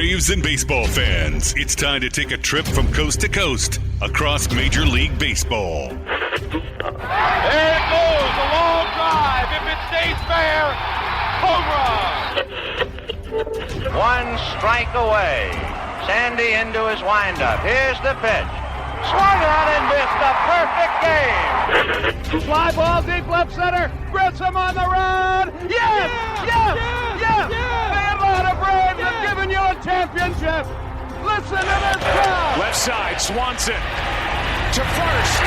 Braves and baseball fans, it's time to take a trip from coast to coast across Major League Baseball. There it goes, a long drive. If it stays fair, home run. One strike away. Sandy into his windup. Here's the pitch. Swung on and missed a perfect game. Fly ball deep left center. Grissom on the run. Yes! The Atlanta Braves have given you a championship. Listen to this crowd. Left side, Swanson to first.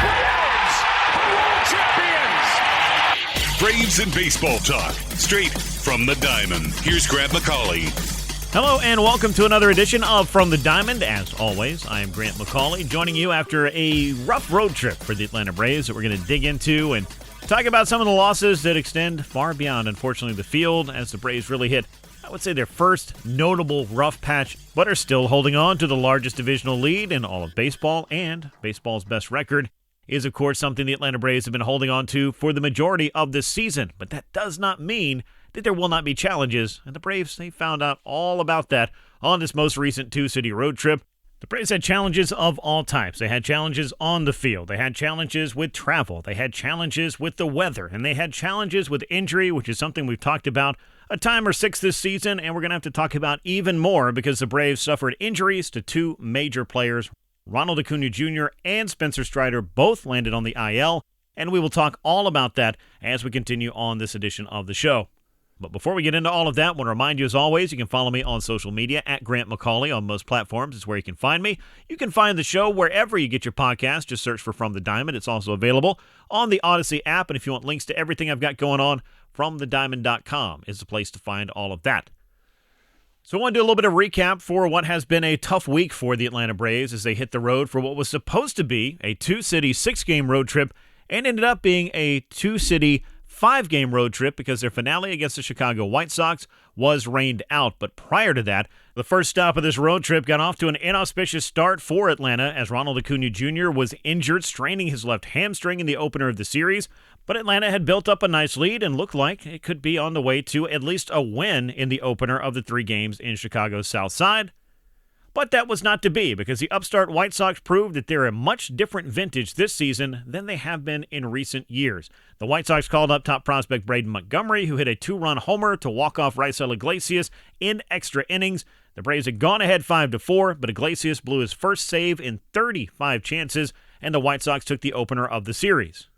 Braves are world champions. Braves and baseball talk, straight from the diamond. Here's Grant McAuley. Hello and welcome to another edition of From the Diamond. As always, I am Grant McAuley, joining you after a rough road trip for the Atlanta Braves that we're going to dig into and talk about some of the losses that extend far beyond, unfortunately, the field as the Braves really hit, I would say, their first notable rough patch, but are still holding on to the largest divisional lead in all of baseball, and baseball's best record is, of course, something the Atlanta Braves have been holding on to for the majority of this season. But that does not mean that there will not be challenges, and the Braves, they found out all about that on this most recent two-city road trip. The Braves had challenges of all types. They had challenges on the field. They had challenges with travel. They had challenges with the weather. And they had challenges with injury, which is something we've talked about a time or six this season, and we're going to have to talk about even more because the Braves suffered injuries to two major players. Ronald Acuña Jr. and Spencer Strider both landed on the IL, and we will talk all about that as we continue on this edition of the show. But before we get into all of that, I want to remind you, as always, you can follow me on social media at Grant McAuley on most platforms. It's where you can find me. You can find the show wherever you get your podcast. Just search for From the Diamond. It's also available on the Odyssey app. And if you want links to everything I've got going on, FromTheDiamond.com is the place to find all of that. So I want to do a little bit of recap for what has been a tough week for the Atlanta Braves as they hit the road for what was supposed to be a two-city, six-game road trip and ended up being a two-city, five-game road trip because their finale against the Chicago White Sox was rained out. But prior to that, the first stop of this road trip got off to an inauspicious start for Atlanta as Ronald Acuña Jr. was injured, straining his left hamstring in the opener of the series. But Atlanta had built up a nice lead and looked like it could be on the way to at least a win in the opener of the three games in Chicago's South Side. But that was not to be because the upstart White Sox proved that they're a much different vintage this season than they have been in recent years. The White Sox called up top prospect Braden Montgomery, who hit a two-run homer to walk off Raisel Iglesias in extra innings. The Braves had gone ahead 5-4, but Iglesias blew his first save in 35 chances, and the White Sox took the opener of the series.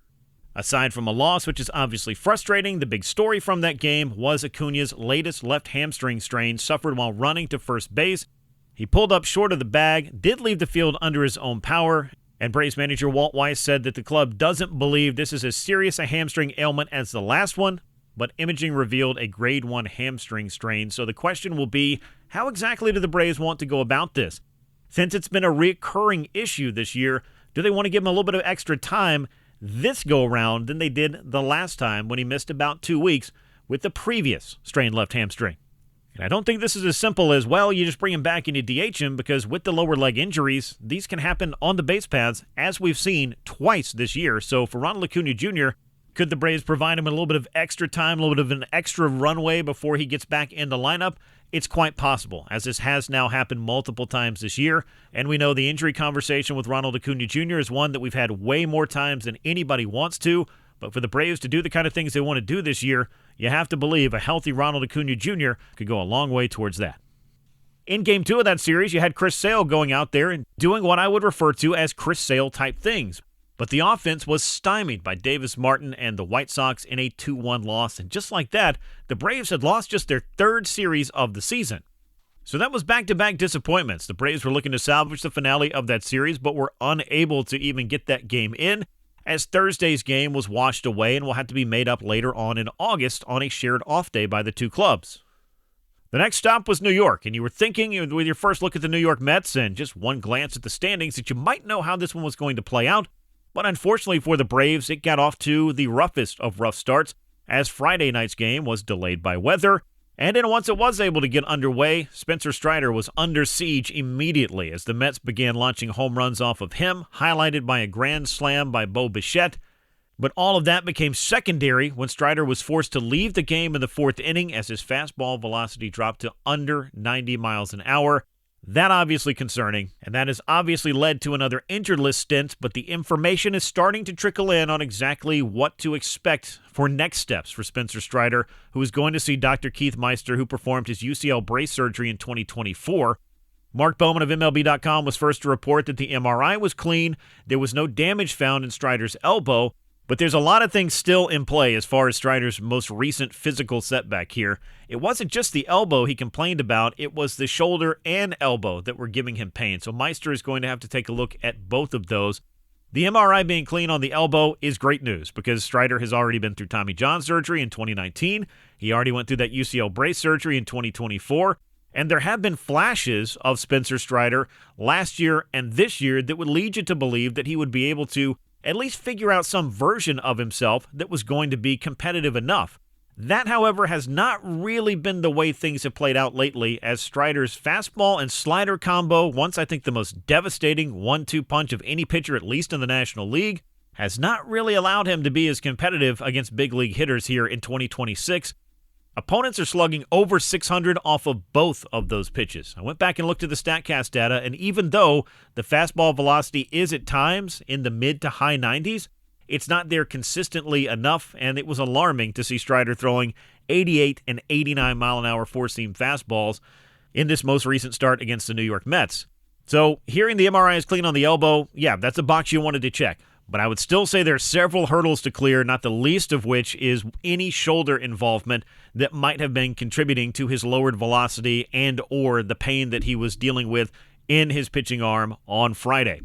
Aside from a loss, which is obviously frustrating, the big story from that game was Acuña's latest left hamstring strain suffered while running to first base. He pulled up short of the bag, did leave the field under his own power, and Braves manager Walt Weiss said that the club doesn't believe this is as serious a hamstring ailment as the last one, but imaging revealed a grade 1 hamstring strain. So the question will be, how exactly do the Braves want to go about this? Since it's been a recurring issue this year, do they want to give him a little bit of extra time this go-around than they did the last time when he missed about 2 weeks with the previous strained left hamstring? And I don't think this is as simple as, well, you just bring him back and you DH him, because with the lower leg injuries, these can happen on the base paths, as we've seen twice this year. So for Ronald Acuña Jr., could the Braves provide him a little bit of extra time, a little bit of an extra runway before he gets back in the lineup? It's quite possible, as this has now happened multiple times this year. And we know the injury conversation with Ronald Acuña Jr. is one that we've had way more times than anybody wants to. But for the Braves to do the kind of things they want to do this year, you have to believe a healthy Ronald Acuña Jr. could go a long way towards that. In Game 2 of that series, you had Chris Sale going out there and doing what I would refer to as Chris Sale-type things. But the offense was stymied by Davis Martin and the White Sox in a 2-1 loss. And just like that, the Braves had lost just their third series of the season. So that was back-to-back disappointments. The Braves were looking to salvage the finale of that series, but were unable to even get that game in, as Thursday's game was washed away and will have to be made up later on in August on a shared off day by the two clubs. The next stop was New York, and you were thinking with your first look at the New York Mets and just one glance at the standings that you might know how this one was going to play out, but unfortunately for the Braves, it got off to the roughest of rough starts as Friday night's game was delayed by weather. And then once it was able to get underway, Spencer Strider was under siege immediately as the Mets began launching home runs off of him, highlighted by a grand slam by Bo Bichette. But all of that became secondary when Strider was forced to leave the game in the fourth inning as his fastball velocity dropped to under 90 miles an hour. That obviously concerning, and that has obviously led to another injured list stint, but the information is starting to trickle in on exactly what to expect for next steps for Spencer Strider, who is going to see Dr. Keith Meister, who performed his UCL brace surgery in 2024. Mark Bowman of MLB.com was first to report that the MRI was clean. There was no damage found in Strider's elbow, but there's a lot of things still in play as far as Strider's most recent physical setback here. It wasn't just the elbow he complained about, it was the shoulder and elbow that were giving him pain. So Meister is going to have to take a look at both of those. The MRI being clean on the elbow is great news because Strider has already been through Tommy John surgery in 2019. He already went through that UCL brace surgery in 2024. And there have been flashes of Spencer Strider last year and this year that would lead you to believe that he would be able to at least figure out some version of himself that was going to be competitive enough. That, however, has not really been the way things have played out lately, as Strider's fastball and slider combo, once I think the most devastating 1-2 punch of any pitcher, at least in the National League, has not really allowed him to be as competitive against big league hitters here in 2026. Opponents are slugging over 600 off of both of those pitches. I went back and looked at the StatCast data, and even though the fastball velocity is at times in the mid to high 90s, it's not there consistently enough, and it was alarming to see Strider throwing 88 and 89 mile-an-hour four-seam fastballs in this most recent start against the New York Mets. So hearing the MRI is clean on the elbow, yeah, that's a box you wanted to check. But I would still say there are several hurdles to clear, not the least of which is any shoulder involvement that might have been contributing to his lowered velocity and or the pain that he was dealing with in his pitching arm on Friday.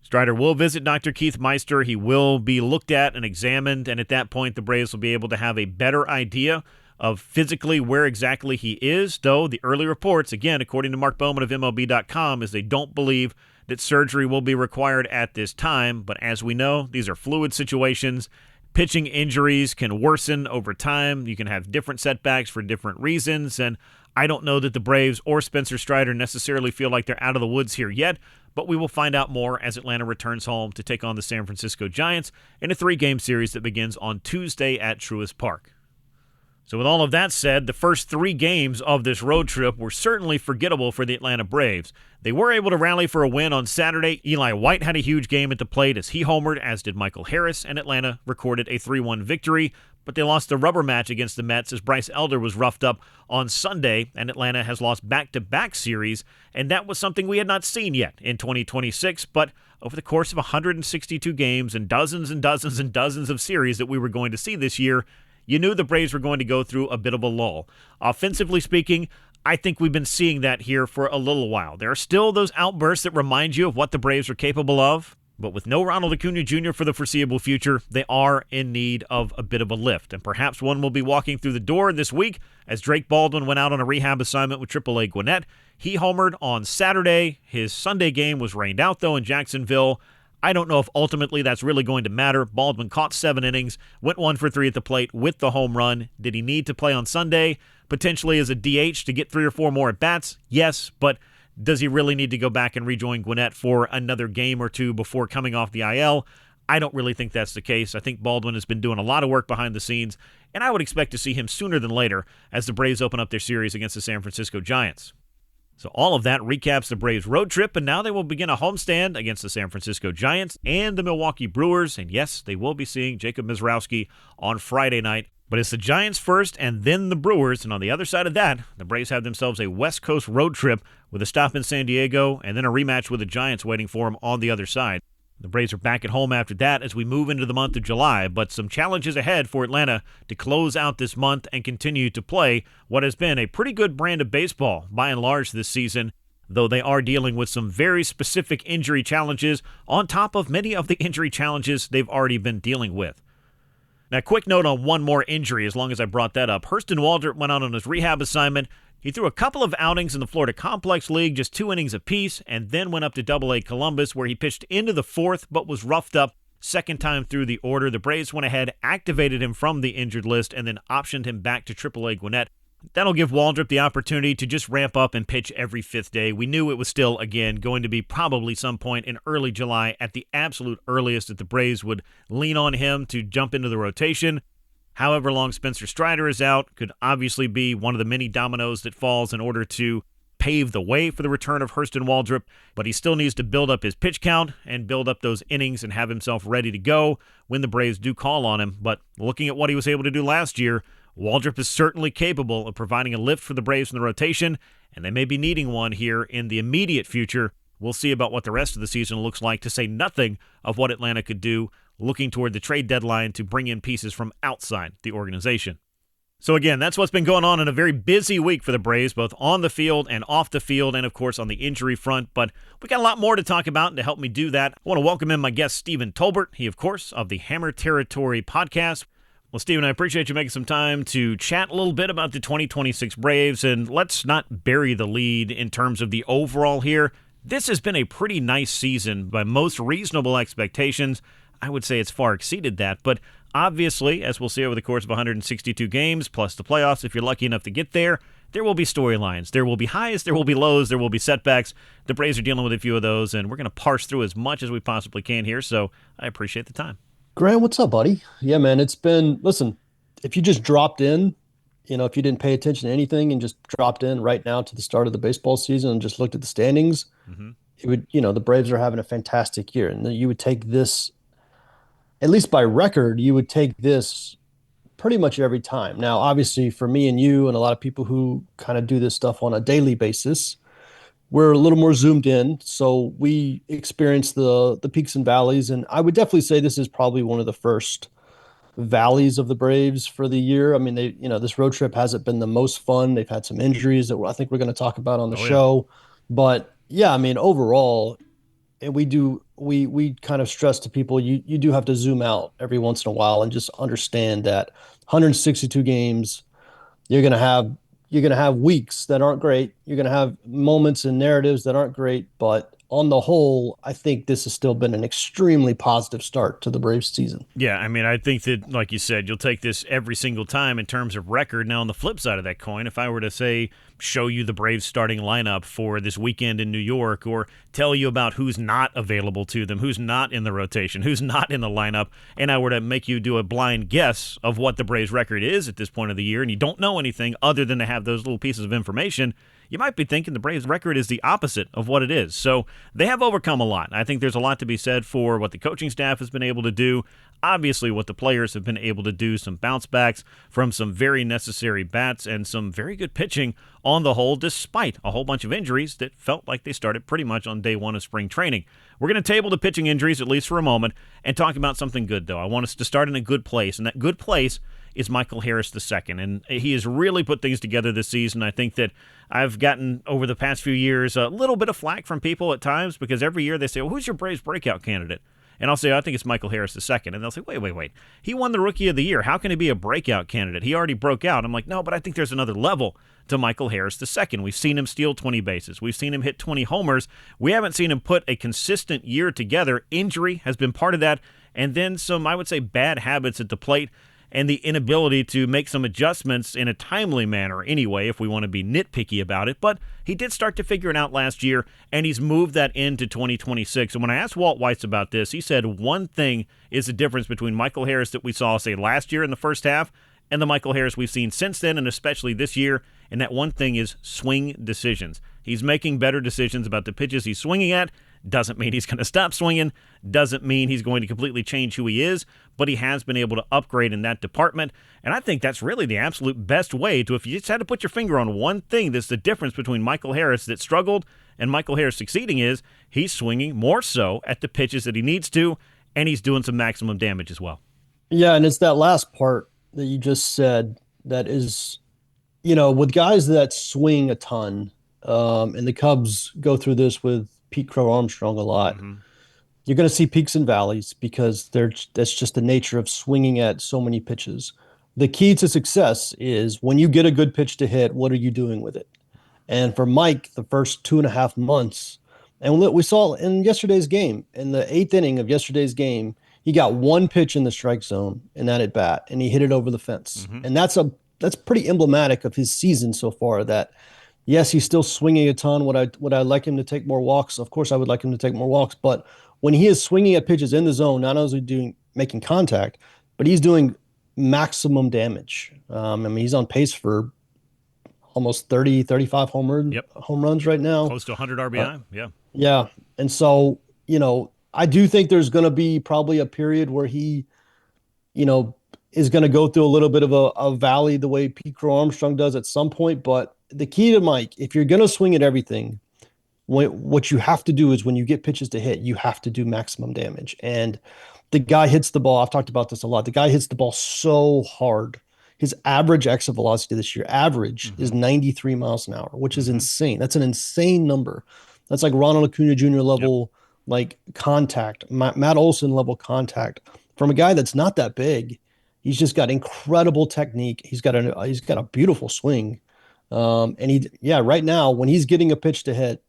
Strider will visit Dr. Keith Meister. He will be looked at and examined, and at that point the Braves will be able to have a better idea of physically where exactly he is, though the early reports, again, according to Mark Bowman of MLB.com, is they don't believe that surgery will be required at this time, but as we know, these are fluid situations. Pitching injuries can worsen over time. You can have different setbacks for different reasons, and I don't know that the Braves or Spencer Strider necessarily feel like they're out of the woods here yet, but we will find out more as Atlanta returns home to take on the San Francisco Giants in a 3-game series that begins on Tuesday at Truist Park. So with all of that said, the first 3 games of this road trip were certainly forgettable for the Atlanta Braves. They were able to rally for a win on Saturday. Eli White had a huge game at the plate as he homered, as did Michael Harris, and Atlanta recorded a 3-1 victory. But they lost the rubber match against the Mets as Bryce Elder was roughed up on Sunday, and Atlanta has lost back-to-back series, and that was something we had not seen yet in 2026, but over the course of 162 games and dozens and dozens and dozens of series that we were going to see this year, you knew the Braves were going to go through a bit of a lull. Offensively speaking, I think we've been seeing that here for a little while. There are still those outbursts that remind you of what the Braves are capable of, but with no Ronald Acuña Jr. for the foreseeable future, they are in need of a bit of a lift, and perhaps one will be walking through the door this week as Drake Baldwin went out on a rehab assignment with AAA Gwinnett. He homered on Saturday. His Sunday game was rained out, though, in Jacksonville. I don't know if ultimately that's really going to matter. Baldwin caught 7 innings, went 1 for 3 at the plate with the home run. Did he need to play on Sunday, potentially as a DH to get 3 or 4 more at-bats? Yes, but does he really need to go back and rejoin Gwinnett for another game or 2 before coming off the IL? I don't really think that's the case. I think Baldwin has been doing a lot of work behind the scenes, and I would expect to see him sooner than later as the Braves open up their series against the San Francisco Giants. So all of that recaps the Braves road trip, and now they will begin a homestand against the San Francisco Giants and the Milwaukee Brewers. And yes, they will be seeing Jacob Mizrowski on Friday night. But it's the Giants first and then the Brewers. And on the other side of that, the Braves have themselves a West Coast road trip with a stop in San Diego and then a rematch with the Giants waiting for them on the other side. The Braves are back at home after that as we move into the month of July, but some challenges ahead for Atlanta to close out this month and continue to play what has been a pretty good brand of baseball by and large this season, though they are dealing with some very specific injury challenges on top of many of the injury challenges they've already been dealing with. Now, quick note on one more injury, as long as I brought that up. Hurston Waldrop went out on his rehab assignment. He threw a couple of outings in the Florida Complex League, just 2 innings apiece, and then went up to AA Columbus, where he pitched into the 4th, but was roughed up second time through the order. The Braves went ahead, activated him from the injured list, and then optioned him back to AAA Gwinnett That'll give Waldrop the opportunity to just ramp up and pitch every fifth day. We knew it was still, again, going to be probably some point in early July at the absolute earliest that the Braves would lean on him to jump into the rotation. However long Spencer Strider is out could obviously be one of the many dominoes that falls in order to pave the way for the return of Hurston Waldrop, but he still needs to build up his pitch count and build up those innings and have himself ready to go when the Braves do call on him. But looking at what he was able to do last year, Waldrop is certainly capable of providing a lift for the Braves in the rotation, and they may be needing one here in the immediate future. We'll see about what the rest of the season looks like, to say nothing of what Atlanta could do looking toward the trade deadline to bring in pieces from outside the organization. So again, that's what's been going on in a very busy week for the Braves, both on the field and off the field, and of course on the injury front. But we got a lot more to talk about, and to help me do that, I want to welcome in my guest, Stephen Tolbert. He, of course, of the Hammer Territory podcast. Well, Stephen, I appreciate you making some time to chat a little bit about the 2026 Braves, and let's not bury the lead in terms of the overall here. This has been a pretty nice season by most reasonable expectations. I would say it's far exceeded that, but obviously, as we'll see over the course of 162 games, plus the playoffs, if you're lucky enough to get there, there will be storylines. There will be highs, there will be lows, there will be setbacks. The Braves are dealing with a few of those, and we're going to parse through as much as we possibly can here, so I appreciate the time. Grant, what's up, buddy? Yeah, man, listen, if you just dropped in, if you didn't pay attention to anything and just dropped in right now to the start of the baseball season and just looked at the standings, it would, the Braves are having a fantastic year. And you would take this, at least by record, you would take this pretty much every time. Now, obviously, for me and you and a lot of people who kind of do this stuff on a daily basis, we're a little more zoomed in, so we experience the peaks and valleys. And I would definitely say this is probably one of the first valleys of the Braves for the year. I mean, this road trip hasn't been the most fun. They've had some injuries that I think we're going to talk about on the show. But yeah, I mean, overall, and we kind of stress to people, you do have to zoom out every once in a while and just understand that 162 games, you're going to have weeks that aren't great. You're going to have moments and narratives that aren't great, but on the whole, I think this has still been an extremely positive start to the Braves season. Yeah, I mean, I think that, like you said, you'll take this every single time in terms of record. Now, on the flip side of that coin, if I were to say, show you the Braves starting lineup for this weekend in New York, or tell you about who's not available to them, who's not in the rotation, who's not in the lineup, and I were to make you do a blind guess of what the Braves record is at this point of the year, and you don't know anything other than to have those little pieces of information, you might be thinking the Braves' record is the opposite of what it is. So they have overcome a lot. I think there's a lot to be said for what the coaching staff has been able to do. Obviously, what the players have been able to do, some bounce backs from some very necessary bats and some very good pitching on the whole, despite a whole bunch of injuries that felt like they started pretty much on day one of spring training. We're going to table the pitching injuries, at least for a moment, and talk about something good, though. I want us to start in a good place, and that good place is Michael Harris II, and he has really put things together this season. I think that I've gotten, over the past few years, a little bit of flack from people at times, because every year they say, well, who's your Braves breakout candidate? And I'll say, I think it's Michael Harris II. And they'll say, wait. He won the Rookie of the Year. How can he be a breakout candidate? He already broke out. I'm like, no, but I think there's another level to Michael Harris II. We've seen him steal 20 bases. We've seen him hit 20 homers. We haven't seen him put a consistent year together. Injury has been part of that. And then some, I would say, bad habits at the plate, and the inability to make some adjustments in a timely manner anyway, if we want to be nitpicky about it. But he did start to figure it out last year, and he's moved that into 2026. And when I asked Walt Weiss about this, he said one thing is the difference between Michael Harris that we saw, say, last year in the first half and the Michael Harris we've seen since then, and especially this year, and that one thing is swing decisions. He's making better decisions about the pitches he's swinging at. Doesn't mean he's going to stop swinging, doesn't mean he's going to completely change who he is, but he has been able to upgrade in that department, and I think that's really the absolute best way to, if you just had to put your finger on one thing that's the difference between Michael Harris that struggled and Michael Harris succeeding, is he's swinging more so at the pitches that he needs to, and he's doing some maximum damage as well. Yeah, and it's that last part that you just said that is, with guys that swing a ton, and the Cubs go through this with Pete Crow Armstrong a lot. You're going to see peaks and valleys because that's just the nature of swinging at so many pitches. The key to success is when you get a good pitch to hit, what are you doing with it? And for Mike, the first 2.5 months, and we saw in yesterday's game, in the 8th inning of yesterday's game, he got one pitch in the strike zone in that at bat, and he hit it over the fence. And that's that's pretty emblematic of his season so far. That yes, he's still swinging a ton. Would I like him to take more walks? Of course, I would like him to take more walks. But when he is swinging at pitches in the zone, not only making contact, but he's doing maximum damage. I mean, he's on pace for almost 30, 35 home runs right now. Close to 100 RBI. Yeah. Yeah. And so, I do think there's going to be probably a period where he, is going to go through a little bit of a valley the way Pete Crow Armstrong does at some point. But the key to Mike, if you're going to swing at everything, what you have to do is when you get pitches to hit, you have to do maximum damage. And the guy hits the ball. I've talked about this a lot. The guy hits the ball so hard. His average exit velocity this year, is 93 miles an hour, which is insane. That's an insane number. That's like Ronald Acuña Jr. level, like contact, Matt Olson level contact from a guy that's not that big. He's just got incredible technique. He's got a beautiful swing. And right now when he's getting a pitch to hit,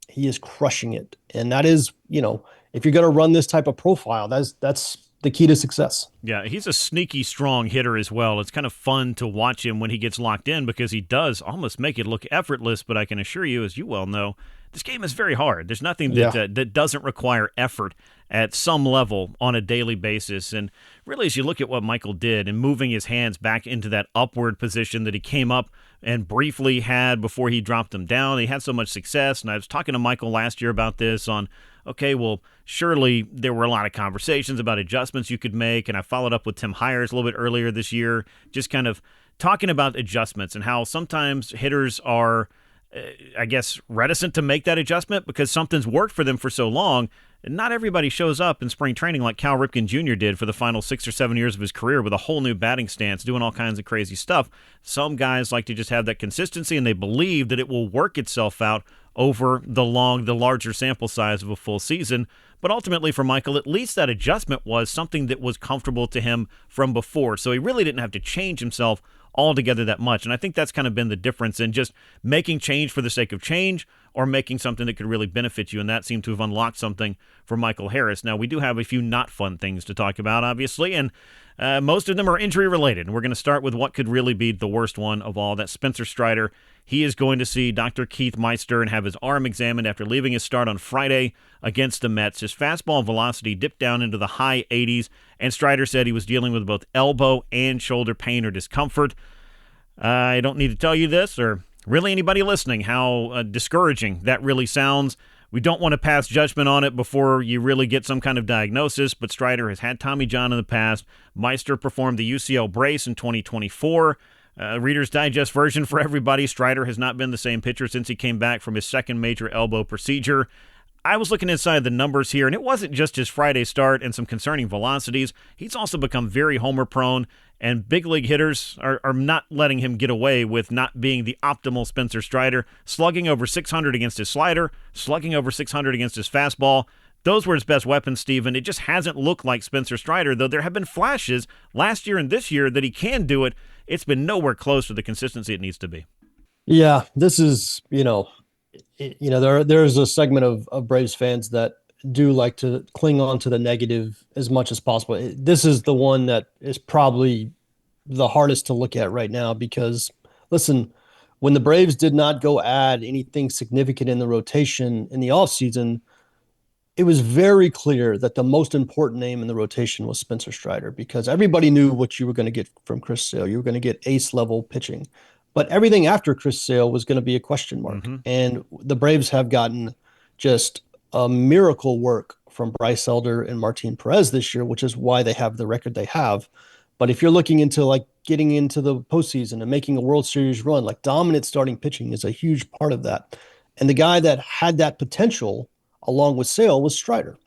he is crushing it. And that is, if you're going to run this type of profile, that's the key to success. Yeah, he's a sneaky strong hitter as well. It's kind of fun to watch him when he gets locked in because he does almost make it look effortless, but I can assure you, as you well know, this game is very hard. There's nothing that doesn't require effort at some level on a daily basis. And really, as you look at what Michael did and moving his hands back into that upward position that he came up and briefly had before he dropped them down, he had so much success. And I was talking to Michael last year about this on, okay, well, surely there were a lot of conversations about adjustments you could make. And I followed up with Tim Hires a little bit earlier this year, just kind of talking about adjustments and how sometimes hitters are, I guess, reticent to make that adjustment because something's worked for them for so long. And not everybody shows up in spring training like Cal Ripken Jr. did for the final 6 or 7 years of his career with a whole new batting stance, doing all kinds of crazy stuff. Some guys like to just have that consistency, and they believe that it will work itself out over the larger sample size of a full season. But ultimately for Michael, at least that adjustment was something that was comfortable to him from before. So he really didn't have to change himself altogether that much. And I think that's kind of been the difference in just making change for the sake of change or making something that could really benefit you. And that seemed to have unlocked something for Michael Harris. Now, we do have a few not fun things to talk about, obviously, and most of them are injury related. And we're going to start with what could really be the worst one of all. That's Spencer Strider. He is going to see Dr. Keith Meister and have his arm examined after leaving his start on Friday against the Mets. His fastball velocity dipped down into the high 80s, and Strider said he was dealing with both elbow and shoulder pain or discomfort. I don't need to tell you this, or really anybody listening, how discouraging that really sounds. We don't want to pass judgment on it before you really get some kind of diagnosis, but Strider has had Tommy John in the past. Meister performed the UCL brace in 2024. Reader's Digest version for everybody, Strider has not been the same pitcher since he came back from his second major elbow procedure. I was looking inside the numbers here, and it wasn't just his Friday start and some concerning velocities. He's also become very homer-prone, and big league hitters are not letting him get away with not being the optimal Spencer Strider, slugging over 600 against his slider, slugging over 600 against his fastball. Those were his best weapons, Steven. It just hasn't looked like Spencer Strider, though there have been flashes last year and this year that he can do it. It's been nowhere close to the consistency it needs to be. Yeah, this is, there's a segment of Braves fans that do like to cling on to the negative as much as possible. This is the one that is probably the hardest to look at right now because, listen, when the Braves did not go add anything significant in the rotation in the offseason, it was very clear that the most important name in the rotation was Spencer Strider because everybody knew what you were going to get from Chris Sale. You were going to get ace-level pitching. But everything after Chris Sale was going to be a question mark. Mm-hmm. And the Braves have gotten just a miracle work from Bryce Elder and Martin Perez this year, which is why they have the record they have. But if you're looking into like getting into the postseason and making a World Series run, like dominant starting pitching is a huge part of that. And the guy that had that potential along with Sale was Strider.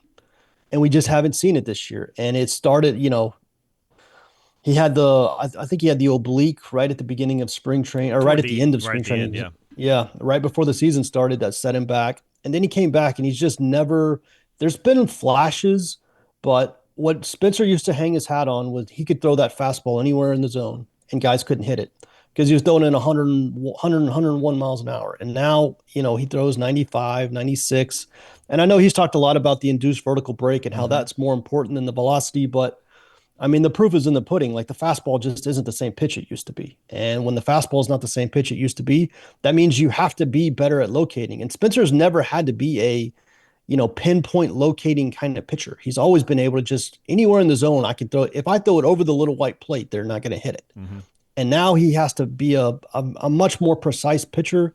And we just haven't seen it this year. And it started, he had I think he had the oblique right at the beginning of spring training, or right at the end of spring training. Yeah, right before the season started, that set him back. And then he came back, and he's just never. There's been flashes, but what Spencer used to hang his hat on was he could throw that fastball anywhere in the zone, and guys couldn't hit it because he was throwing in 101 miles an hour. And now, he throws 95, 96. And I know he's talked a lot about the induced vertical break and how that's more important than the velocity, but I mean, the proof is in the pudding. Like the fastball just isn't the same pitch it used to be. And when the fastball is not the same pitch it used to be, that means you have to be better at locating. And Spencer's never had to be a, pinpoint locating kind of pitcher. He's always been able to just anywhere in the zone, I can throw it. If I throw it over the little white plate, they're not going to hit it. Mm-hmm. And now he has to be a much more precise pitcher.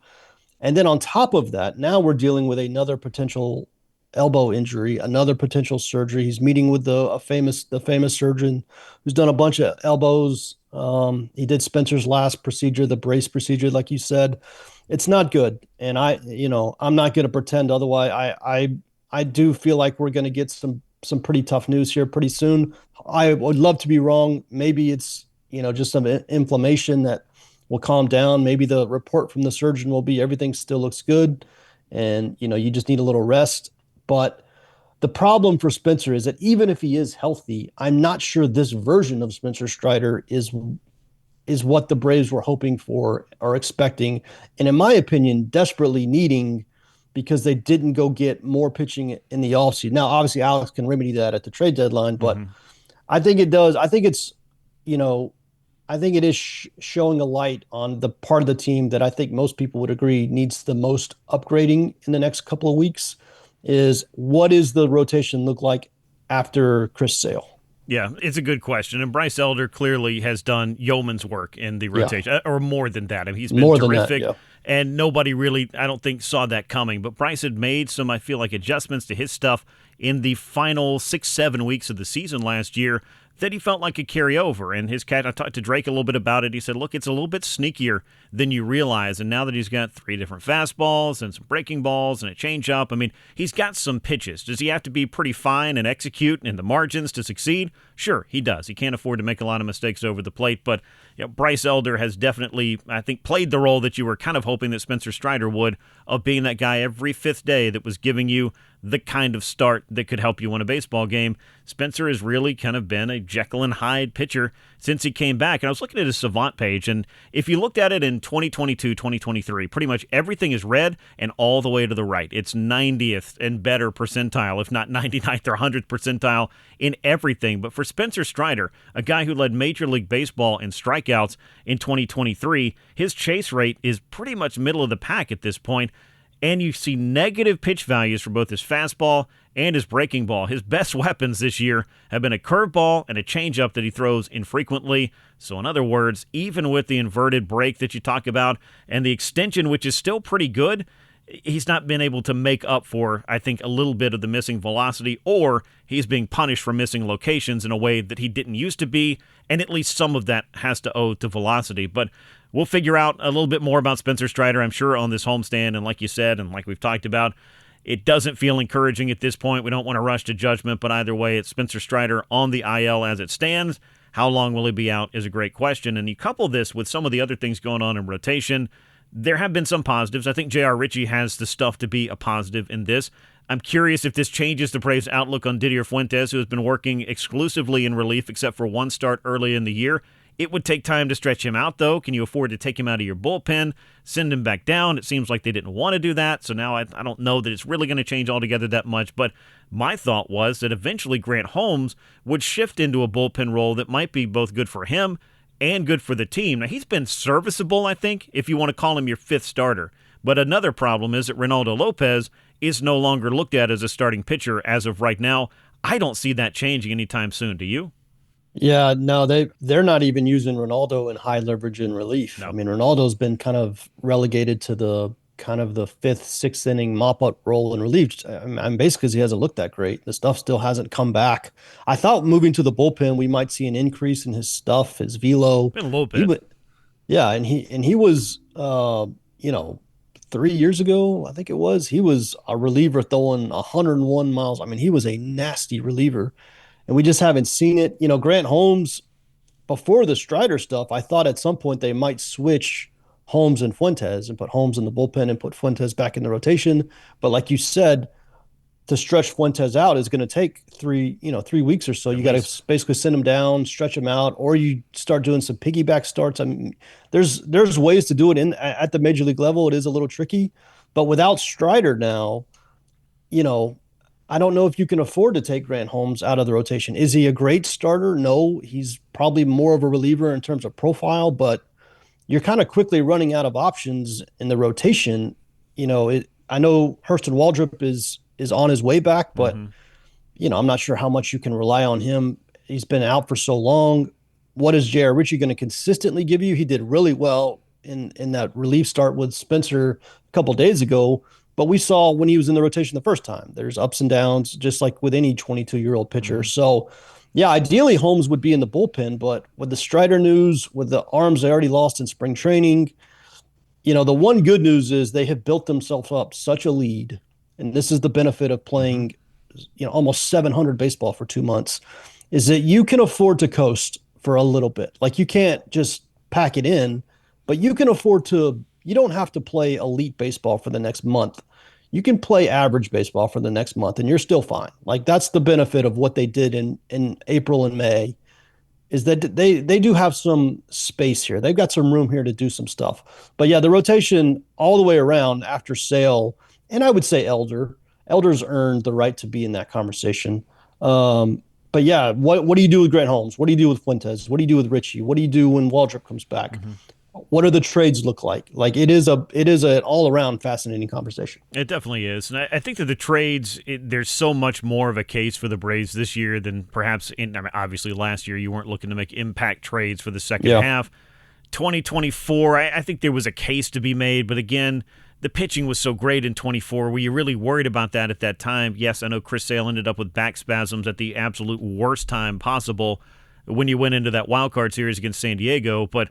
And then on top of that, now we're dealing with another potential elbow injury, another potential surgery. He's meeting with the famous surgeon who's done a bunch of elbows. He did Spencer's last procedure, the brace procedure, like you said. It's not good. And I'm not going to pretend otherwise. I do feel like we're going to get some pretty tough news here pretty soon. I would love to be wrong. Maybe it's, just some inflammation that will calm down. Maybe the report from the surgeon will be everything still looks good. And, you just need a little rest. But the problem for Spencer is that even if he is healthy, I'm not sure this version of Spencer Strider is what the Braves were hoping for or expecting. And in my opinion, desperately needing, because they didn't go get more pitching in the offseason. Now, obviously, Alex can remedy that at the trade deadline, but I think it does. I think it's, I think it is showing a light on the part of the team that I think most people would agree needs the most upgrading in the next couple of weeks. Is what does the rotation look like after Chris Sale? Yeah, it's a good question. And Bryce Elder clearly has done yeoman's work in the rotation, or more than that. I mean, he's been more terrific. Than that, yeah. And nobody really, I don't think, saw that coming. But Bryce had made some, I feel like, adjustments to his stuff in the final 6-7 weeks of the season last year that he felt like could carry over. And his cat, I talked to Drake a little bit about it. He said, look, it's a little bit sneakier than you realize. And now that he's got 3 different fastballs and some breaking balls and a changeup, I mean, he's got some pitches. Does he have to be pretty fine and execute in the margins to succeed? Sure, he does. He can't afford to make a lot of mistakes over the plate. But Bryce Elder has definitely, I think, played the role that you were kind of hoping that Spencer Strider would, of being that guy every 5th day that was giving you the kind of start that could help you win a baseball game. Spencer has really kind of been a Jekyll and Hyde pitcher since he came back. And I was looking at his Savant page, and if you looked at it in 2022, 2023, pretty much everything is red and all the way to the right. It's 90th and better percentile, if not 99th or 100th percentile in everything. But for Spencer Strider, a guy who led Major League Baseball in strikeouts in 2023, his chase rate is pretty much middle of the pack at this point. And you see negative pitch values for both his fastball and his breaking ball. His best weapons this year have been a curveball and a changeup that he throws infrequently. So in other words, even with the inverted break that you talk about and the extension, which is still pretty good, he's not been able to make up for, I think, a little bit of the missing velocity, or he's being punished for missing locations in a way that he didn't used to be, and at least some of that has to owe to velocity. But we'll figure out a little bit more about Spencer Strider, I'm sure, on this homestand, and like you said, and like we've talked about, it doesn't feel encouraging at this point. We don't want to rush to judgment, but either way, it's Spencer Strider on the IL as it stands. How long will he be out is a great question, and you couple this with some of the other things going on in rotation. There have been some positives. I think J.R. Ritchie has the stuff to be a positive in this. I'm curious if this changes the Braves' outlook on Didier Fuentes, who has been working exclusively in relief except for one start early in the year. It would take time to stretch him out, though. Can you afford to take him out of your bullpen, send him back down? It seems like they didn't want to do that, so now I don't know that it's really going to change altogether that much. But my thought was that eventually Grant Holmes would shift into a bullpen role that might be both good for him and good for the team. Now, he's been serviceable, I think, if you want to call him your 5th starter. But another problem is that Ronaldo Lopez is no longer looked at as a starting pitcher as of right now. I don't see that changing anytime soon. Do you? Yeah, no, they're not even using Ronaldo in high leverage in relief. No. I mean, Ronaldo's been kind of relegated to the kind of the 5th, 6th inning mop-up role in relief. I mean, basically because he hasn't looked that great. The stuff still hasn't come back. I thought moving to the bullpen, we might see an increase in his stuff, his velo. Been a little bit. Yeah, and he was, 3 years ago, I think it was, he was a reliever throwing 101 miles. I mean, he was a nasty reliever, and we just haven't seen it. Grant Holmes, before the Strider stuff, I thought at some point they might switch Holmes and Fuentes and put Holmes in the bullpen and put Fuentes back in the rotation. But like you said, to stretch Fuentes out is going to take 3 weeks or so. You got to basically send him down, stretch him out, or you start doing some piggyback starts. I mean, there's ways to do it at the major league level. It is a little tricky, but without Strider now, I don't know if you can afford to take Grant Holmes out of the rotation. Is he a great starter? No, he's probably more of a reliever in terms of profile, but you're kind of quickly running out of options in the rotation. I know Hurston Waldrop is on his way back, but I'm not sure how much you can rely on him. He's been out for so long. What is J.R. Ritchie going to consistently give you? He did really well in that relief start with Spencer a couple days ago, but we saw when he was in the rotation the first time, there's ups and downs, just like with any 22-year-old pitcher. So, yeah, ideally Holmes would be in the bullpen, but with the Strider news, with the arms they already lost in spring training, the one good news is they have built themselves up such a lead, and this is the benefit of playing, almost 700 baseball for 2 months, is that you can afford to coast for a little bit. Like, you can't just pack it in, but you can afford to. You don't have to play elite baseball for the next month. You can play average baseball for the next month, and you're still fine. Like, that's the benefit of what they did in April and May, is that they do have some space here. They've got some room here to do some stuff. But yeah, the rotation all the way around after Sale, and I would say Elder's earned the right to be in that conversation. But yeah, what do you do with Grant Holmes? What do you do with Fuentes? What do you do with Ritchie? What do you do when Waldrop comes back? What do the trades look like? Like, it is an all around fascinating conversation. It definitely is, and I think that the trades, there's so much more of a case for the Braves this year than perhaps obviously last year. You weren't looking to make impact trades for the second half. 2024, I think there was a case to be made, but again, the pitching was so great in 24. Were you really worried about that at that time? Yes, I know Chris Sale ended up with back spasms at the absolute worst time possible when you went into that wild card series against San Diego, but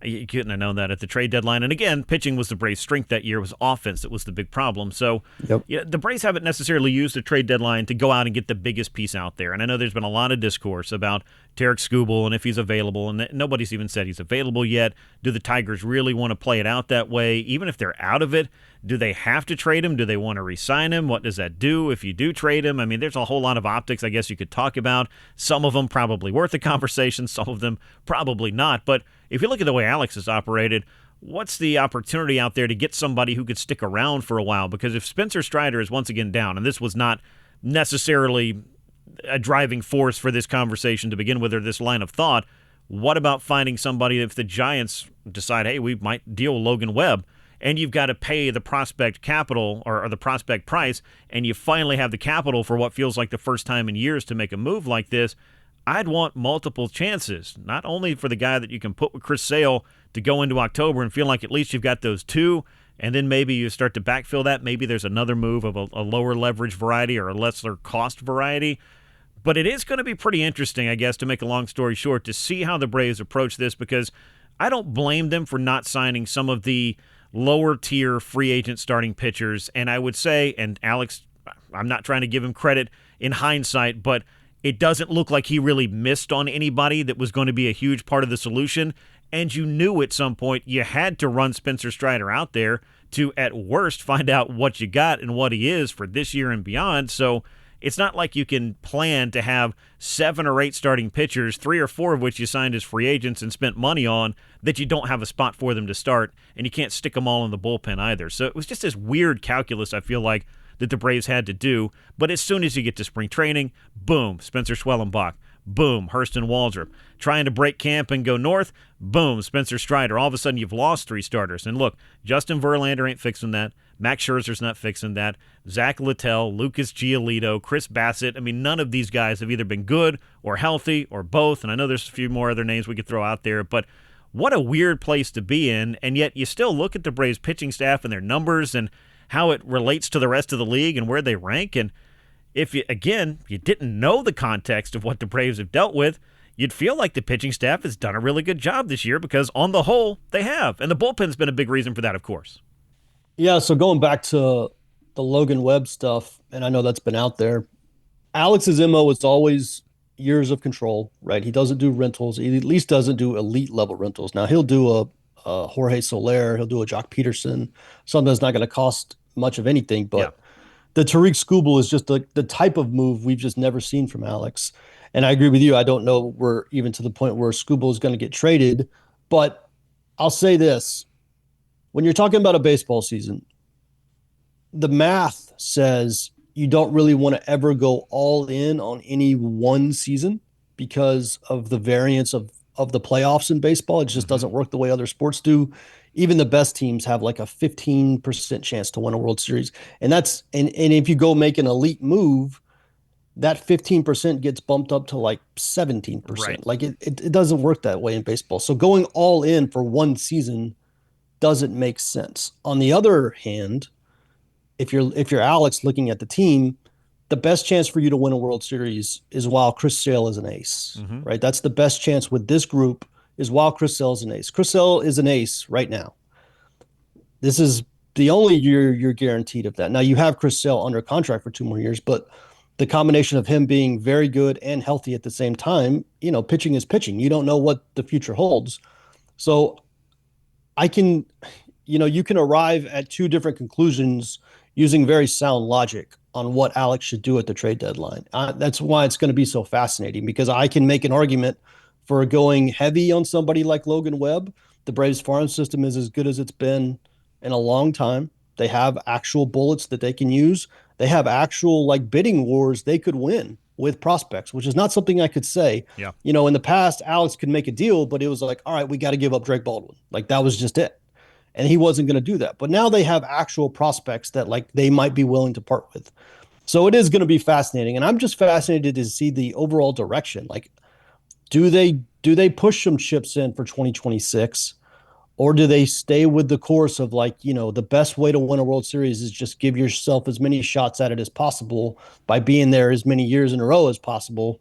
you couldn't have known that at the trade deadline. And again, pitching was the Braves' strength that year. It was offense that was the big problem. So the Braves haven't necessarily used the trade deadline to go out and get the biggest piece out there. And I know there's been a lot of discourse about Tarek Skubal and if he's available, and nobody's even said he's available yet. Do the Tigers really want to play it out that way? Even if they're out of it, do they have to trade him? Do they want to re-sign him? What does that do if you do trade him? I mean, there's a whole lot of optics I guess you could talk about. Some of them probably worth a conversation, some of them probably not. But if you look at the way Alex has operated, what's the opportunity out there to get somebody who could stick around for a while? Because if Spencer Strider is once again down, and this was not necessarily a driving force for this conversation to begin with, or this line of thought, what about finding somebody if the Giants decide, hey, we might deal Logan Webb, and you've got to pay the prospect capital or the prospect price, and you finally have the capital for what feels like the first time in years to make a move like this? I'd want multiple chances, not only for the guy that you can put with Chris Sale to go into October and feel like at least you've got those two, and then maybe you start to backfill that. Maybe there's another move of a lower leverage variety or a lesser cost variety. But it is going to be pretty interesting, I guess, to make a long story short, to see how the Braves approach this, because I don't blame them for not signing some of the lower-tier free agent starting pitchers. And I would say, and Alex, I'm not trying to give him credit in hindsight, but it doesn't look like he really missed on anybody that was going to be a huge part of the solution. And you knew at some point you had to run Spencer Strider out there to, at worst, find out what you got and what he is for this year and beyond. So it's not like you can plan to have 7 or 8 starting pitchers, 3 or 4 of which you signed as free agents and spent money on, that you don't have a spot for them to start, and you can't stick them all in the bullpen either. So it was just this weird calculus, I feel like, that the Braves had to do. But as soon as you get to spring training, boom, Spencer Schwellenbach. Boom, Hurston Waldrop. Trying to break camp and go north, boom, Spencer Strider. All of a sudden you've lost 3 starters. And look, Justin Verlander ain't fixing that. Max Scherzer's not fixing that. Zach Littell, Lucas Giolito, Chris Bassett. I mean, none of these guys have either been good or healthy or both. And I know there's a few more other names we could throw out there, but what a weird place to be in. And yet you still look at the Braves pitching staff and their numbers and how it relates to the rest of the league and where they rank. And if you didn't know the context of what the Braves have dealt with, you'd feel like the pitching staff has done a really good job this year, because on the whole, they have. And the bullpen's been a big reason for that, of course. Yeah, so going back to the Logan Webb stuff, and I know that's been out there, Alex's MO is always years of control, right? He doesn't do rentals. He at least doesn't do elite level rentals. Now, he'll do a Jorge Soler, he'll do a Jock Peterson, something that's not going to cost much of anything, but the Tariq Skubal is just the type of move we've just never seen from Alex. And I agree with you. I don't know we're even to the point where Skubal is going to get traded, but I'll say this. When you're talking about a baseball season, the math says you don't really want to ever go all in on any one season because of the variance of the playoffs in baseball. It just doesn't work the way other sports do. Even the best teams have like a 15% chance to win a World Series. And if you go make an elite move, that 15% gets bumped up to like 17%. Right. Like it doesn't work that way in baseball. So going all in for one season doesn't make sense. On the other hand, if you're Alex looking at the team, the best chance for you to win a World Series is while Chris Sale is an ace, right? That's the best chance with this group is while Chris Sale is an ace. Chris Sale is an ace right now. This is the only year you're guaranteed of that. Now you have Chris Sale under contract for 2 more years, but the combination of him being very good and healthy at the same time, pitching is pitching. You don't know what the future holds. So you can arrive at 2 different conclusions using very sound logic on what Alex should do at the trade deadline. That's why it's going to be so fascinating, because I can make an argument for going heavy on somebody like Logan Webb. The Braves farm system is as good as it's been in a long time. They have actual bullets that they can use. They have actual like bidding wars they could win with prospects, which is not something I could say. Yeah. In the past, Alex could make a deal, but it was like, all right, we got to give up Drake Baldwin. Like that was just it. And he wasn't going to do that. But now they have actual prospects that like they might be willing to part with. So it is going to be fascinating. And I'm just fascinated to see the overall direction. Like, do they push some chips in for 2026? Or do they stay with the course of like, the best way to win a World Series is just give yourself as many shots at it as possible by being there as many years in a row as possible?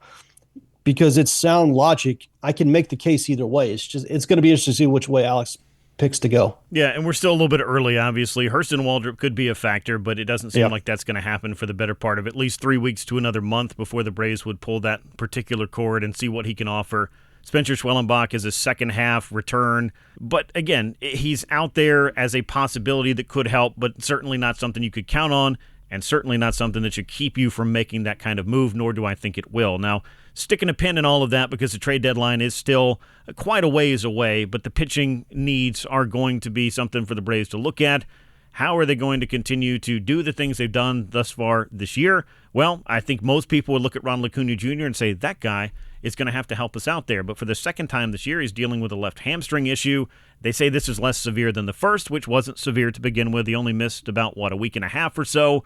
Because it's sound logic. I can make the case either way. It's going to be interesting to see which way Alex picks to go. Yeah, and we're still a little bit early, obviously. Hurston Waldrop could be a factor, but it doesn't seem like that's going to happen for the better part of at least 3 weeks to another month before the Braves would pull that particular cord and see what he can offer. Spencer Schwellenbach is a second-half return. But again, he's out there as a possibility that could help, but certainly not something you could count on, and certainly not something that should keep you from making that kind of move, nor do I think it will. Now, sticking a pin in all of that because the trade deadline is still quite a ways away, but the pitching needs are going to be something for the Braves to look at. How are they going to continue to do the things they've done thus far this year? Well, I think most people would look at Ronald Acuña Jr. and say, that guy is going to have to help us out there. But for the second time this year, he's dealing with a left hamstring issue. They say this is less severe than the first, which wasn't severe to begin with. He only missed about, a week and a half or so.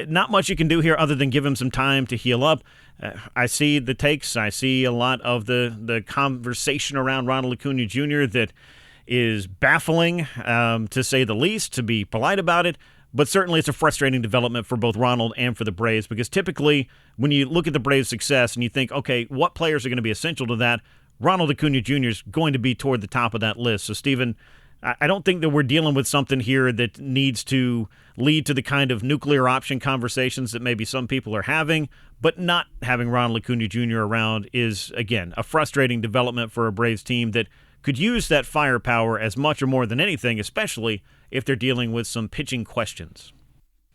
Not much you can do here other than give him some time to heal up. I see the takes. I see a lot of the conversation around Ronald Acuña Jr. that is baffling, to say the least, to be polite about it. But certainly it's a frustrating development for both Ronald and for the Braves, because typically when you look at the Braves' success and you think, okay, what players are going to be essential to that, Ronald Acuña Jr. is going to be toward the top of that list. So, Stephen, I don't think that we're dealing with something here that needs to lead to the kind of nuclear option conversations that maybe some people are having, but not having Ronald Acuña Jr. around is, again, a frustrating development for a Braves team that could use that firepower as much or more than anything, especially if they're dealing with some pitching questions.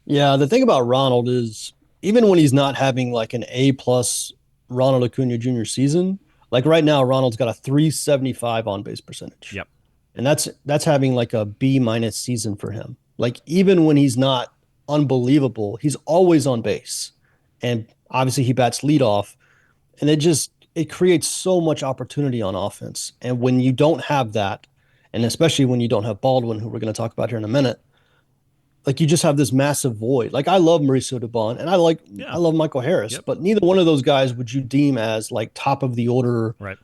Yeah, the thing about Ronald is even when he's not having like an A-plus Ronald Acuña Jr. season, like right now, Ronald's got a 375 on-base percentage. Yep. And that's having like a B- season for him. Like even when he's not unbelievable, he's always on base. And obviously he bats leadoff. And it creates so much opportunity on offense. And when you don't have that, and especially when you don't have Baldwin, who we're going to talk about here in a minute, like you just have this massive void. Like I love Mauricio Dubon and I love Michael Harris, but neither one of those guys would you deem as like top of the order. Right.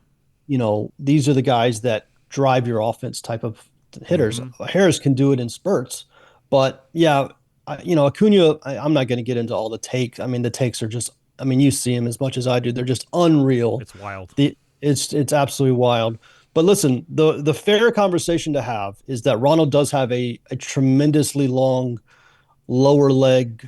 These are the guys that drive your offense type of hitters. Harris can do it in spurts, but Acuña, I'm not going to get into all the takes. I mean, the takes are just, you see them as much as I do. They're just unreal. It's wild. It's absolutely wild. But listen, the fair conversation to have is that Ronald does have a tremendously long lower leg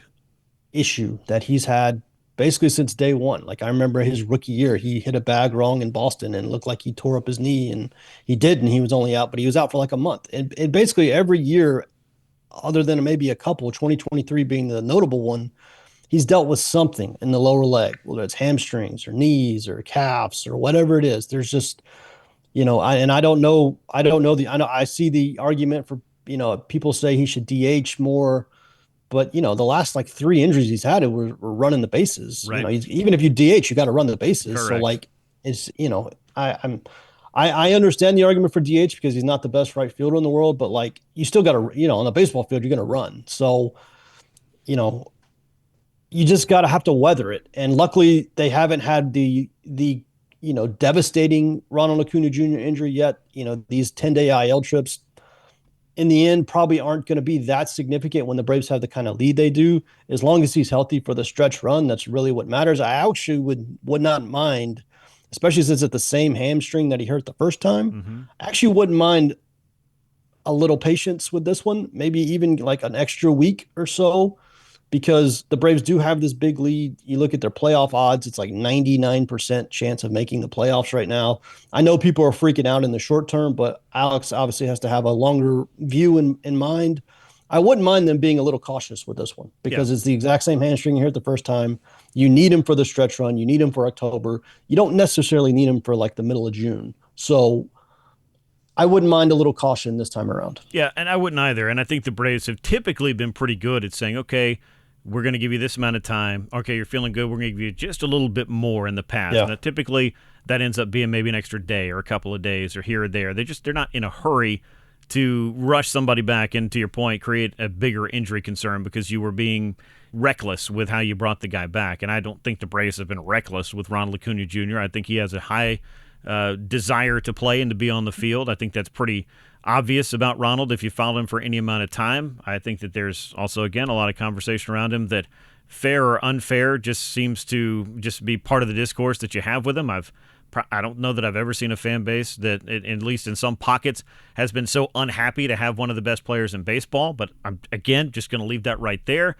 issue that he's had basically since day one. Like I remember his rookie year, he hit a bag wrong in Boston and looked like he tore up his knee, and he didn't. He was only out, but he was out for like a month. And basically every year, other than maybe a couple, 2023 being the notable one, he's dealt with something in the lower leg, whether it's hamstrings or knees or calves or whatever it is. There's just, I see the argument for, people say he should DH more. but the last like 3 injuries he's had were running the bases. Right. Even if you DH, you got to run the bases. Correct. So like I understand the argument for DH because he's not the best right fielder in the world, but like you still got to, on a baseball field, you're going to run. So, you just got to have to weather it. And luckily they haven't had the devastating Ronald Acuña Jr. injury yet. These 10-day IL trips in the end probably aren't going to be that significant when the Braves have the kind of lead they do. As long as he's healthy for the stretch run, that's really what matters. I actually would not mind, especially since it's the same hamstring that he hurt the first time. Mm-hmm. I actually wouldn't mind a little patience with this one, maybe even like an extra week or so, because the Braves do have this big lead. You look at their playoff odds, it's like 99% chance of making the playoffs right now. I know people are freaking out in the short term, but Alex obviously has to have a longer view in mind. I wouldn't mind them being a little cautious with this one because it's the exact same hamstring you hit the first time. You need him for the stretch run. You need him for October. You don't necessarily need him for like the middle of June. So I wouldn't mind a little caution this time around. Yeah, and I wouldn't either. And I think the Braves have typically been pretty good at saying, okay, we're going to give you this amount of time. Okay, you're feeling good. We're going to give you just a little bit more in the past. Yeah. And typically that ends up being maybe an extra day or a couple of days or here or there. They're not in a hurry to rush somebody back and, to your point, create a bigger injury concern because you were being reckless with how you brought the guy back. And I don't think the Braves have been reckless with Ronald Acuña Jr. I think he has a high desire to play and to be on the field. I think that's pretty obvious about Ronald if you follow him for any amount of time. I think that there's also, again, a lot of conversation around him that fair or unfair just seems to just be part of the discourse that you have with him. I don't know that I've ever seen a fan base that, at least in some pockets, has been so unhappy to have one of the best players in baseball. But I'm, again, just going to leave that right there.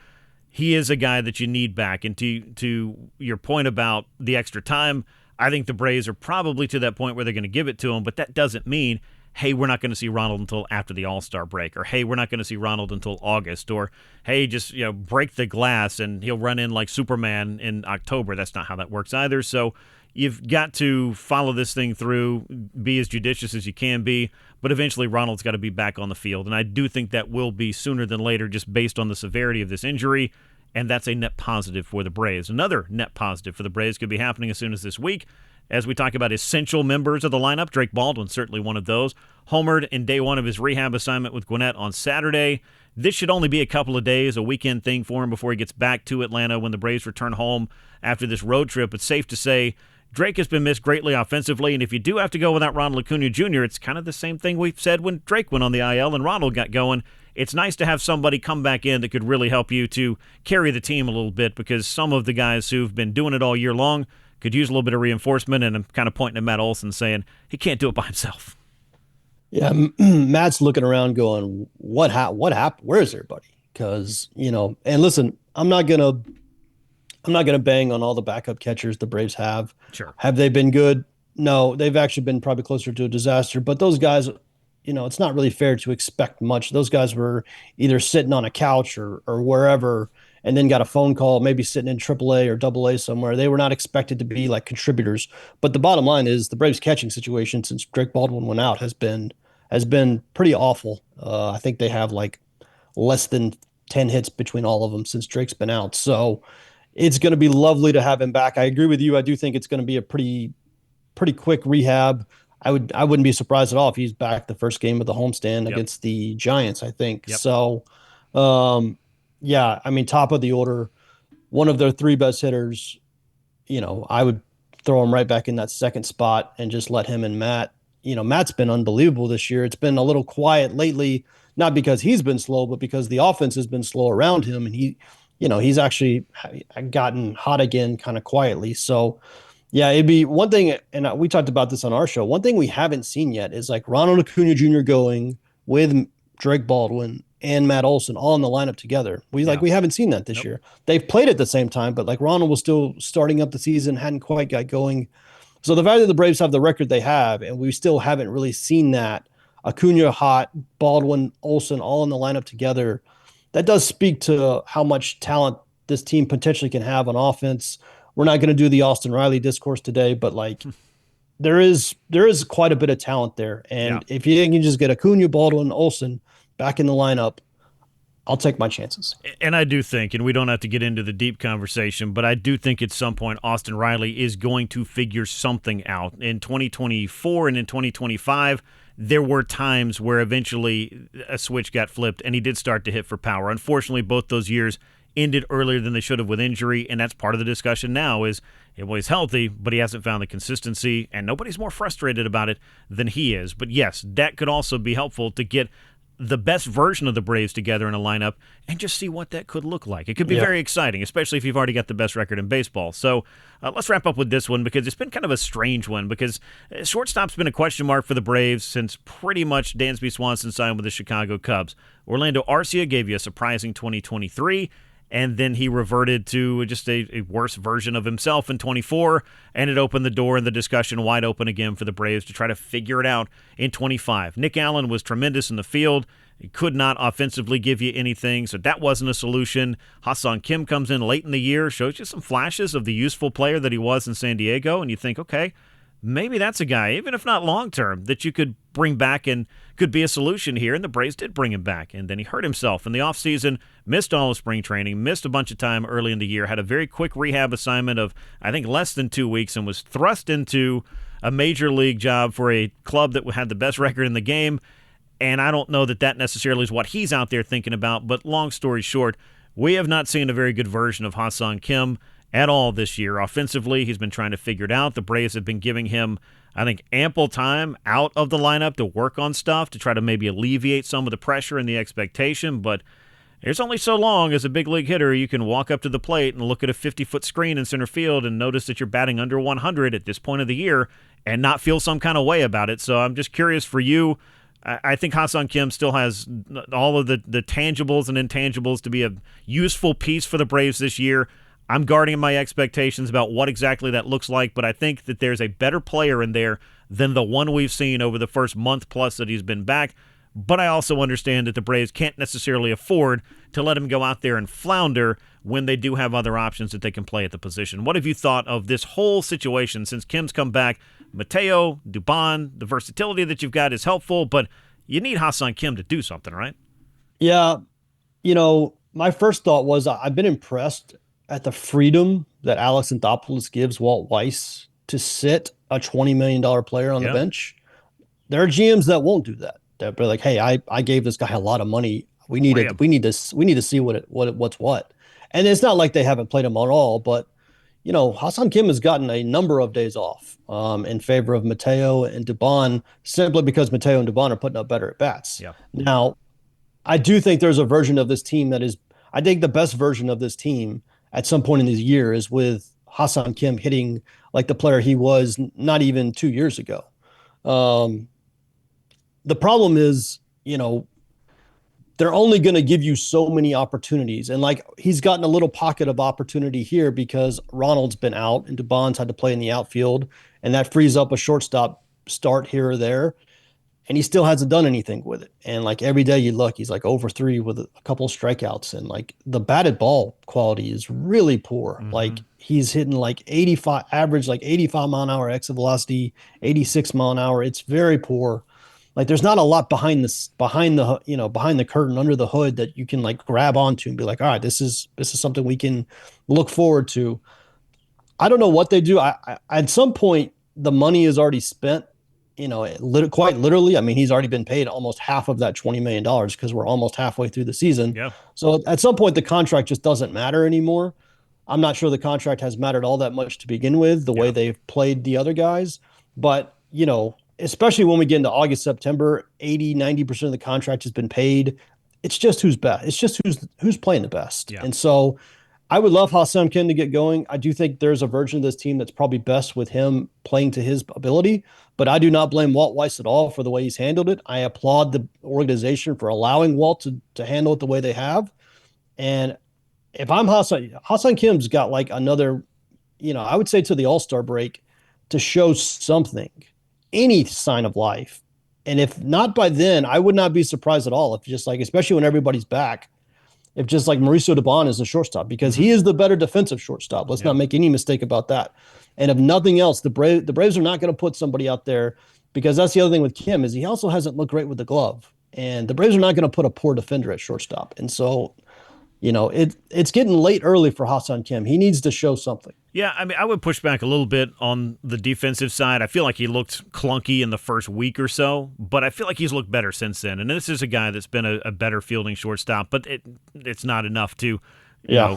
He is a guy that you need back. And to your point about the extra time, I think the Braves are probably to that point where they're going to give it to him, but that doesn't mean, hey, we're not going to see Ronald until after the All-Star break, or hey, we're not going to see Ronald until August, or hey, just break the glass and he'll run in like Superman in October. That's not how that works either. So you've got to follow this thing through, be as judicious as you can be, but eventually Ronald's got to be back on the field, and I do think that will be sooner than later just based on the severity of this injury, and that's a net positive for the Braves. Another net positive for the Braves could be happening as soon as this week. As we talk about essential members of the lineup, Drake Baldwin, certainly one of those, homered in day one of his rehab assignment with Gwinnett on Saturday. This should only be a couple of days, a weekend thing for him before he gets back to Atlanta when the Braves return home after this road trip. It's safe to say Drake has been missed greatly offensively, and if you do have to go without Ronald Acuña Jr., it's kind of the same thing we've said when Drake went on the IL and Ronald got going. It's nice to have somebody come back in that could really help you to carry the team a little bit, because some of the guys who've been doing it all year long could use a little bit of reinforcement, and I'm kind of pointing at Matt Olson saying he can't do it by himself. Yeah, Matt's looking around going, what happened? Where's everybody? Because, and listen, I'm not gonna bang on all the backup catchers the Braves have. Sure. Have they been good? No, they've actually been probably closer to a disaster, but those guys, it's not really fair to expect much. Those guys were either sitting on a couch or wherever, and then got a phone call, maybe sitting in AAA or AA somewhere. They were not expected to be like contributors. But the bottom line is the Braves catching situation since Drake Baldwin went out has been pretty awful. I think they have like less than 10 hits between all of them since Drake's been out. So it's going to be lovely to have him back. I agree with you. I do think it's going to be a pretty quick rehab. I wouldn't be surprised at all if he's back the first game of the homestand against the Giants, I think. Yep. So, yeah, I mean, top of the order, one of their 3 best hitters, I would throw him right back in that second spot and just let him and Matt. Matt's been unbelievable this year. It's been a little quiet lately, not because he's been slow, but because the offense has been slow around him. And he's actually gotten hot again kind of quietly. So, yeah, it'd be one thing, and we talked about this on our show. One thing we haven't seen yet is like Ronald Acuña Jr. going with Drake Baldwin and Matt Olson all in the lineup together. We haven't seen that this year. They've played at the same time, but like Ronald was still starting up the season, hadn't quite got going. So the fact that the Braves have the record they have, and we still haven't really seen that, Acuña hot, Baldwin, Olson all in the lineup together, that does speak to how much talent this team potentially can have on offense. We're not going to do the Austin Riley discourse today, but like there is quite a bit of talent there. And if you can just get Acuña, Baldwin, Olson back in the lineup, I'll take my chances. And I do think, and we don't have to get into the deep conversation, but I do think at some point Austin Riley is going to figure something out. In 2024 and in 2025, there were times where eventually a switch got flipped and he did start to hit for power. Unfortunately, both those years ended earlier than they should have with injury, and that's part of the discussion now is, well, he's healthy, but he hasn't found the consistency, and nobody's more frustrated about it than he is. But yes, that could also be helpful to get the best version of the Braves together in a lineup and just see what that could look like. It could be very exciting, especially if you've already got the best record in baseball. So let's wrap up with this one because it's been kind of a strange one because shortstop's been a question mark for the Braves since pretty much Dansby Swanson signed with the Chicago Cubs. Orlando Arcia gave you a surprising 2023, and then he reverted to just a worse version of himself in 24, and it opened the door and the discussion wide open again for the Braves to try to figure it out in 25. Nick Allen was tremendous in the field. He could not offensively give you anything, so that wasn't a solution. Ha-Seong Kim comes in late in the year, shows you some flashes of the useful player that he was in San Diego, and you think, okay, maybe that's a guy, even if not long-term, that you could bring back and could be a solution here, and the Braves did bring him back. And then he hurt himself in the offseason, missed all of spring training, missed a bunch of time early in the year, had a very quick rehab assignment of, I think, less than 2 weeks, and was thrust into a major league job for a club that had the best record in the game. And I don't know that that necessarily is what he's out there thinking about, but long story short, we have not seen a very good version of Ha-Seong Kim at all this year. Offensively, he's been trying to figure it out. The Braves have been giving him, I think, ample time out of the lineup to work on stuff, to try to maybe alleviate some of the pressure and the expectation, but there's only so long as a big league hitter you can walk up to the plate and look at a 50-foot screen in center field and notice that you're batting under 100 at this point of the year and not feel some kind of way about it. So I'm just curious for you. I think Ha-Seong Kim still has all of the tangibles and intangibles to be a useful piece for the Braves this year. I'm guarding my expectations about what exactly that looks like, but I think that there's a better player in there than the one we've seen over the first month plus that he's been back. But I also understand that the Braves can't necessarily afford to let him go out there and flounder when they do have other options that they can play at the position. What have you thought of this whole situation since Kim's come back? Mateo, Dubon, the versatility that you've got is helpful, but you need Ha-Seong Kim to do something, right? Yeah. You know, my first thought was I've been impressed at the freedom that Alex Anthopoulos gives Walt Weiss to sit a $20 million player on the bench. There are GMs that won't do that. They'll be like, hey, I gave this guy a lot of money. We need to see what's what. And it's not like they haven't played him at all, but you know, Ha-Seong Kim has gotten a number of days off in favor of Mateo and Dubon simply because Mateo and Dubon are putting up better at bats. Yeah. Now, I do think there's a version of this team that is, I think the best version of this team at some point in this year is with Ha-Seong Kim hitting like the player he was not even 2 years ago. The problem is, you know, they're only going to give you so many opportunities. And like he's gotten a little pocket of opportunity here because Ronald's been out and Dubon's had to play in the outfield, and that frees up a shortstop start here or there. And he still hasn't done anything with it. And like every day you look, he's like over 3 with a couple of strikeouts, and like the batted ball quality is really poor. Mm-hmm. Like he's hitting like 85 average, like 85 mile an hour exit velocity, 86 mile an hour. It's very poor. Like there's not a lot behind the curtain under the hood that you can like grab onto and be like, all right, this is something we can look forward to. I don't know what they do. I at some point the money is already spent, you know, quite literally. I mean, he's already been paid almost half of that $20 million because we're almost halfway through the season. Yeah. So at some point the contract just doesn't matter anymore. I'm not sure the contract has mattered all that much to begin with, the way they've played the other guys. But, you know, especially when we get into August, September, 80-90% of the contract has been paid. It's just who's best. It's just who's playing the best. Yeah. And so I would love Ha-Seong Kim to get going. I do think there's a version of this team that's probably best with him playing to his ability, but I do not blame Walt Weiss at all for the way he's handled it. I applaud the organization for allowing Walt to handle it the way they have. And if I'm Ha-Seong Kim's got like another, you know, I would say to the All-Star break to show something, any sign of life. And if not by then, I would not be surprised at all if just like, especially when everybody's back, if just like Mauricio Dubon is a shortstop, because he is the better defensive shortstop. Let's not make any mistake about that. And if nothing else, the Braves are not going to put somebody out there, because that's the other thing with Kim is he also hasn't looked great with the glove. and the Braves are not going to put a poor defender at shortstop. And so, it's getting late early for Ha-Seong Kim. He needs to show something. Yeah, I mean, I would push back a little bit on the defensive side. I feel like he looked clunky in the first week or so, but I feel like he's looked better since then. And this is a guy that's been a better fielding shortstop, but it's not enough to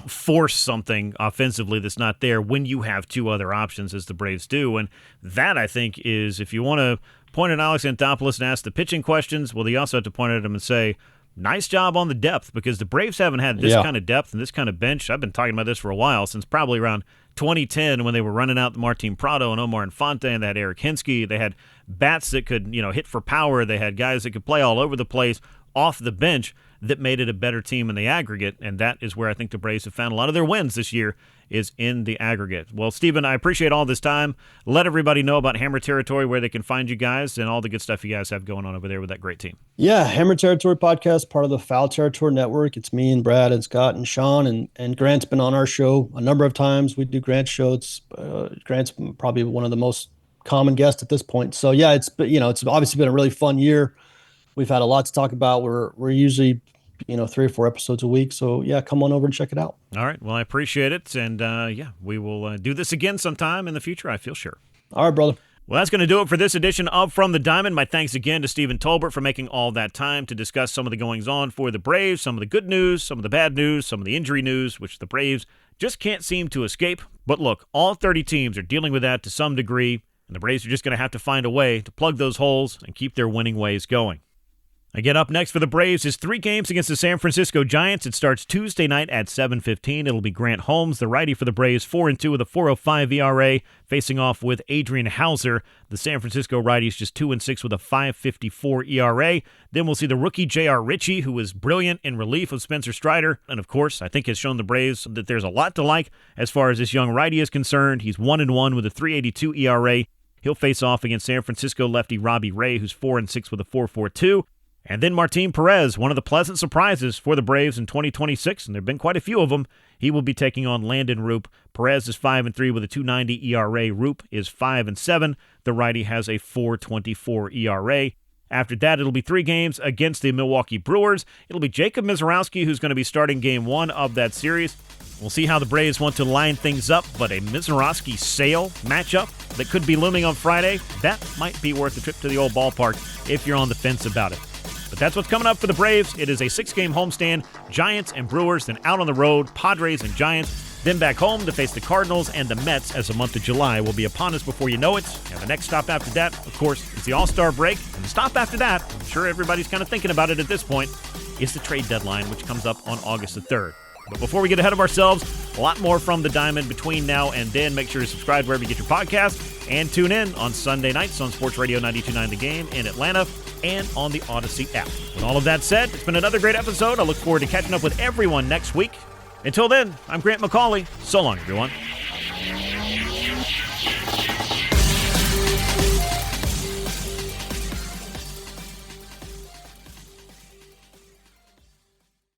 force something offensively that's not there when you have two other options, as the Braves do. And that, I think, is, if you want to point at Alex Anthopoulos and ask the pitching questions, well, you also have to point at him and say, nice job on the depth, because the Braves haven't had this kind of depth and this kind of bench. I've been talking about this for a while, since probably around 2010 when they were running out the Martin Prado and Omar Infante, and they had Eric Hinsky. They had bats that could, hit for power. They had guys that could play all over the place off the bench that made it a better team in the aggregate, and that is where I think the Braves have found a lot of their wins this year, is in the aggregate. Well, Stephen, I appreciate all this time. Let everybody know about Hammer Territory, where they can find you guys, and all the good stuff you guys have going on over there with that great team. Yeah, Hammer Territory podcast, part of the Foul Territory Network. It's me and Brad and Scott and Sean, and Grant's been on our show a number of times. We do Grant's show. Grant's probably one of the most common guests at this point. So yeah, it's obviously been a really fun year. We've had a lot to talk about. We're usually 3 or 4 episodes a week. So yeah, come on over and check it out. All right. Well, I appreciate it. And we will do this again sometime in the future, I feel sure. All right, brother. Well, that's going to do it for this edition of From the Diamond. My thanks again to Stephen Tolbert for making all that time to discuss some of the goings-on for the Braves, some of the good news, some of the bad news, some of the injury news, which the Braves just can't seem to escape. But look, all 30 teams are dealing with that to some degree, and the Braves are just going to have to find a way to plug those holes and keep their winning ways going. Again, up next for the Braves is 3 games against the San Francisco Giants. It starts Tuesday night at 7:15. It'll be Grant Holmes, the righty for the Braves, 4-2 with a 4.05 ERA, facing off with Adrian Hauser. The San Francisco righties just 2-6 with a 5.54 ERA. Then we'll see the rookie J.R. Ritchie, who was brilliant in relief of Spencer Strider, and of course, I think has shown the Braves that there's a lot to like as far as this young righty is concerned. He's 1-1 with a 3.82 ERA. He'll face off against San Francisco lefty Robbie Ray, who's 4-6 with a 4.42. And then Martin Perez, one of the pleasant surprises for the Braves in 2026, and there have been quite a few of them. He will be taking on Landon Roop. Perez is 5-3 with a 2.90 ERA. Roop is 5-7. The righty has a 4.24 ERA. After that, it'll be 3 games against the Milwaukee Brewers. It'll be Jacob Mizorowski who's going to be starting Game 1 of that series. We'll see how the Braves want to line things up, but a Mizorowski-Sale matchup that could be looming on Friday, that might be worth a trip to the old ballpark if you're on the fence about it. But that's what's coming up for the Braves. It is a 6-game homestand, Giants and Brewers, then out on the road, Padres and Giants, then back home to face the Cardinals and the Mets as the month of July will be upon us before you know it. And the next stop after that, of course, is the All-Star break. And the stop after that, I'm sure everybody's kind of thinking about it at this point, is the trade deadline, which comes up on August the 3rd. But before we get ahead of ourselves, a lot more from the Diamond between now and then. Make sure to subscribe wherever you get your podcast and tune in on Sunday nights on Sports Radio 92.9 The Game in Atlanta and on the Odyssey app. With all of that said, it's been another great episode. I look forward to catching up with everyone next week. Until then, I'm Grant McAuley. So long, everyone.